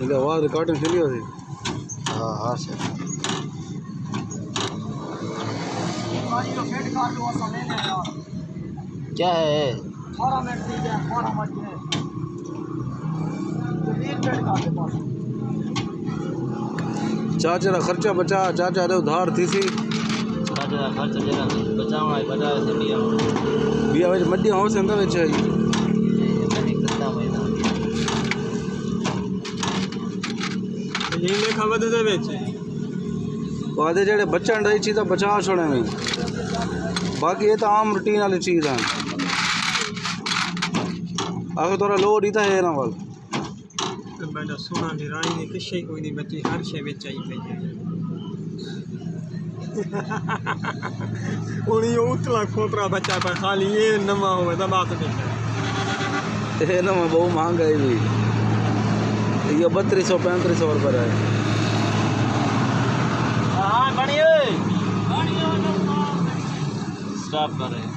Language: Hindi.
इधर आवाज रिकॉर्डिंग चली होती। हाँ हाँ से क्या है 18 मिनट की है 12 मिनट की है चाचा का खर्चा बचा, चाचा ने उधार थी सी चाचा खर्च जरा बचावना है बचा से लिया बिया वे मड्डी हो संदा वे चाहिए मैंने करता महीना ये लेखा वध दे विच वादे जेड़े बचन रही चीज़ बचा छोड़े में, बाकी ये तो आम रूटीन वाली चीज़ है। अगर थोड़ा लोड ही था ये ना वाल बड़ा सोना निराई ने किश ही कोई नहीं बची हर शे विच आई पई है उनी उतला खोपरा बच्चा पर खाली ये नमा होवे दा बात नहीं ये ना बहुत महंगा है भी, ये 3200-3500 रुपये है। हाँ बढ़िया स्टॉप कर रहे हैं।